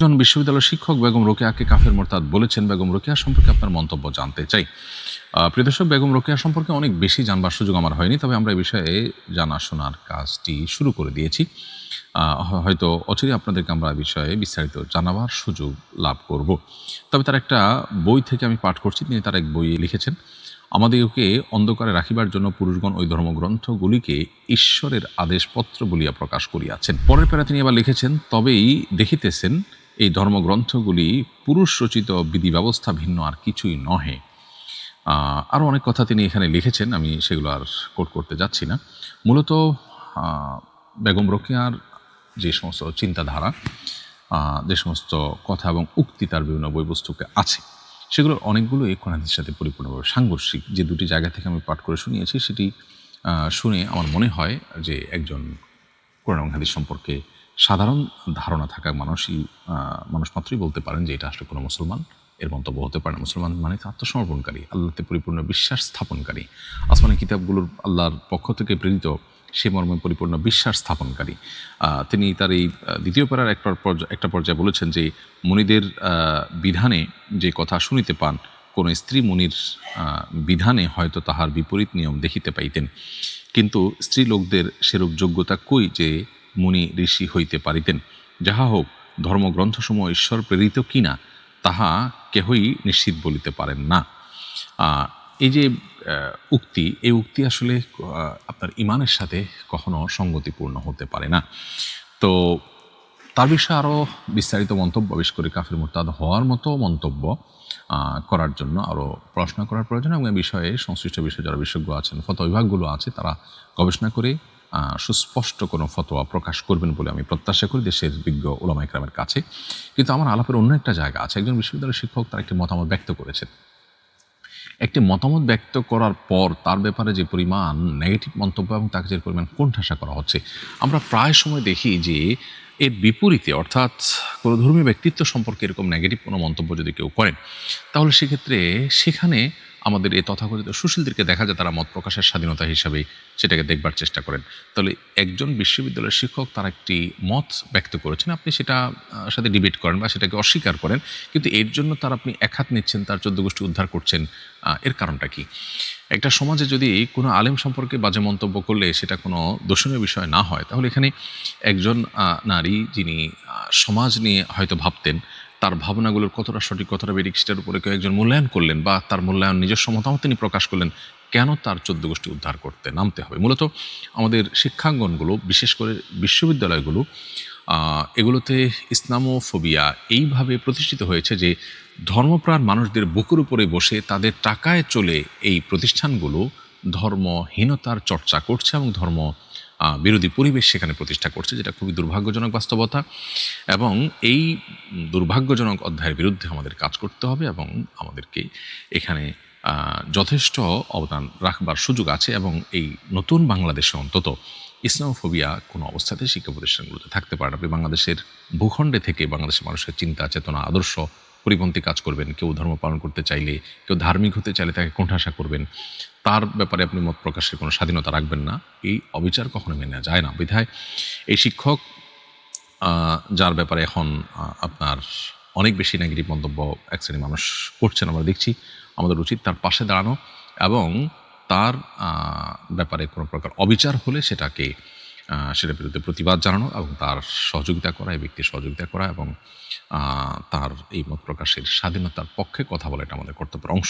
একজন বিশ্ববিদ্যালয়ের শিক্ষক বেগম রোকেয়াকে কাফের মোরতাদ বলেছেন। বেগম রোকেয়া সম্পর্কে আপনার মন্তব্য জানতে চাই। প্রিয় দর্শক, বেগম রোকেয়া সম্পর্কে অনেক বেশি জানবার সুযোগ আমার হয়নি, তবে আমরা এই বিষয়ে জানাশোনার কাজটি শুরু করে দিয়েছি। হয়তো অচিরেই আপনাদেরকে আমরা এই বিষয়ে বিস্তারিত জানাবার সুযোগ লাভ করব। তবে তার একটা বই থেকে আমি পাঠ করছি। তিনি তার এক বইয়ে লিখেছেন, আমাদিগকে অন্ধকারে রাখিবার জন্য পুরুষগণ ওই ধর্মগ্রন্থগুলিকে ঈশ্বরের আদেশপত্র বলিয়া প্রকাশ করিয়াছেন। পরের প্যারা তিনি আবার লিখেছেন, তবেই দেখিতেছেন এই ধর্মগ্রন্থগুলি পুরুষ রচিত বিধি ব্যবস্থা ভিন্ন আর কিছুই নহে। আরও অনেক কথা তিনি এখানে লিখেছেন, আমি সেগুলো আর কোট করতে যাচ্ছি না। মূলত বেগম রোকেয়ার যে সমস্ত চিন্তাধারা, যে সমস্ত কথা এবং উক্তি তার বিভিন্ন বইবস্তুকে আছে, সেগুলোর অনেকগুলো এই কোরআন হাদিসের সাথে পরিপূর্ণভাবে সাংঘর্ষিক। যে দুটি জায়গা থেকে আমি পাঠ করে শুনিয়েছি, সেটি শুনে আমার মনে হয় যে একজন কোরআন এবং হাদিস সম্পর্কে সাধারণ ধারণা থাকা মানুষ মাত্রই বলতে পারেন যে এটা আসলে কোনো মুসলমান এর মন্তব্য হতে পারে না। মুসলমান মানে আত্মসমর্পণকারী, আল্লাহতে পরিপূর্ণ বিশ্বাস স্থাপনকারী, আসমানি কিতাবগুলোর আল্লাহর পক্ষ থেকে প্রেরিত সে মর্মে পরিপূর্ণ বিশ্বাস স্থাপনকারী। তিনি তার এই দ্বিতীয় পারার একটা পর্যায়ে বলেছেন যে মুনিদের বিধানে যে কথা শুনিতে পান, কোন স্ত্রী মুনির বিধানে হয়তো তাহার বিপরীত নিয়ম দেখিতে পাইতেন, কিন্তু স্ত্রী লোকদের সেরূপ যোগ্যতা কই যে মুনি ঋষি হইতে পারিতেন। যাহা হোক, ধর্মগ্রন্থসমূহ ঈশ্বর প্রেরিত কিনা তাহা কেহই নিশ্চিত বলিতে পারেন না। এই যে উক্তি, এই উক্তি আসলে আপনার ইমানের সাথে কখনো সঙ্গতিপূর্ণ হতে পারে না। তো তার বিষয়ে আরও বিস্তারিত মন্তব্য, বিশেষ করে কাফির মুরতাদ হওয়ার মতো মন্তব্য করার জন্য আরও পড়াশোনা করার প্রয়োজন, এবং এই বিষয়ে সংশ্লিষ্ট বিষয়ে যারা বিশেষজ্ঞ আছেন, ফতোয়া বিভাগগুলো আছে, তারা গবেষণা করে সুস্পষ্ট কোনো ফতোয়া প্রকাশ করবেন বলে আমি প্রত্যাশা করি দেশের বিজ্ঞ উলামা ইকরামের কাছে। কিন্তু আমার আলাপের অন্য একটা জায়গা আছে। একজন বিশ্ববিদ্যালয়ের শিক্ষক তার একটি মতামত ব্যক্ত করেছেন। একটি মতামত ব্যক্ত করার পর তার ব্যাপারে যে পরিমাণ নেগেটিভ মন্তব্য এবং তাকে যে পরিমাণ কোণঠাসা করা হচ্ছে, আমরা প্রায় সময় দেখি যে এর বিপরীতে, অর্থাৎ কোনো ধর্মীয় ব্যক্তিত্ব সম্পর্কে এরকম নেগেটিভ কোনো মন্তব্য যদি কেউ করেন, তাহলে সেক্ষেত্রে সেখানে আমাদের এই তথাকথিত সুশীলদেরকে দেখা যায় তারা মত প্রকাশের স্বাধীনতা হিসাবে সেটাকে দেখবার চেষ্টা করেন। তাহলে একজন বিশ্ববিদ্যালয়ের শিক্ষক তার একটি মত ব্যক্ত করেছেন, আপনি সেটা সাথে ডিবেট করেন বা সেটাকে অস্বীকার করেন, কিন্তু এর জন্য তার আপনি একহাত নিচ্ছেন, তার 14 গোষ্ঠী উদ্ধার করছেন, এর কারণটা কি? একটা সমাজে যদি কোনো আলেম সম্পর্কে বাজে মন্তব্য করলে সেটা কোনো দোষণীয় বিষয় না হয়, তাহলে এখানে একজন নারী যিনি সমাজ নিয়ে হয়তো ভাবতেন, তার ভাবনাগুলোর কতটা সঠিক কতটা বেঠিক সেটার উপরে কেউ একজন মূল্যায়ন করলেন বা তার মূল্যায়ন নিজস্ব মতামত তিনি প্রকাশ করলেন, কেন তার 14 গোষ্ঠী উদ্ধার করতে নামতে হবে? মূলত আমাদের শিক্ষাঙ্গনগুলো, বিশেষ করে বিশ্ববিদ্যালয়গুলো, এগুলোতে ইসলামোফোবিয়া এইভাবে প্রতিষ্ঠিত হয়েছে যে ধর্মপ্রাণ মানুষদের বুকের উপরে বসে তাদের টাকায় চলে এই প্রতিষ্ঠানগুলো ধর্মহীনতার চর্চা করছে এবং ধর্ম বিরোধী পরিবেশ সেখানে প্রতিষ্ঠা করছে, যেটা খুবই দুর্ভাগ্যজনক বাস্তবতা। এবং এই দুর্ভাগ্যজনক অধ্যায়ের বিরুদ্ধে আমাদের কাজ করতে হবে এবং আমাদেরকে এখানে যথেষ্ট অবদান রাখবার সুযোগ আছে। এবং এই নতুন বাংলাদেশে অন্তত ইসলামোফোবিয়া কোনো অবস্থাতে শিক্ষা প্রতিষ্ঠানগুলোতে থাকতে পারে না। আপনি বাংলাদেশের ভূখণ্ডে থেকে বাংলাদেশের মানুষের চিন্তা চেতনা আদর্শ পরিপন্থী কাজ করবেন, কেউ ধর্ম পালন করতে চাইলে, কেউ ধার্মিক হতে চাইলে তাকে কোণঠাসা করবেন, তার ব্যাপারে আপনি মত প্রকাশের কোনো স্বাধীনতা রাখবেন না, এই অবিচার কখনো মেনে নেওয়া যায় না। বিধায় এই শিক্ষক, যার ব্যাপারে এখন আপনার অনেক বেশি নেগেটিভ মন্তব্য এক শ্রেণীর মানুষ করছেন, আমরা দেখছি, আমাদের উচিত তার পাশে দাঁড়ানো এবং তার ব্যাপারে কোনো প্রকার অবিচার হলে সেটার বিরুদ্ধে প্রতিবাদ জানানো এবং তার সহযোগিতা করা, এই ব্যক্তির সহযোগিতা করা এবং তার এই মত প্রকাশের স্বাধীনতার পক্ষে কথা বলা, এটা আমাদের কর্তব্যের অংশ।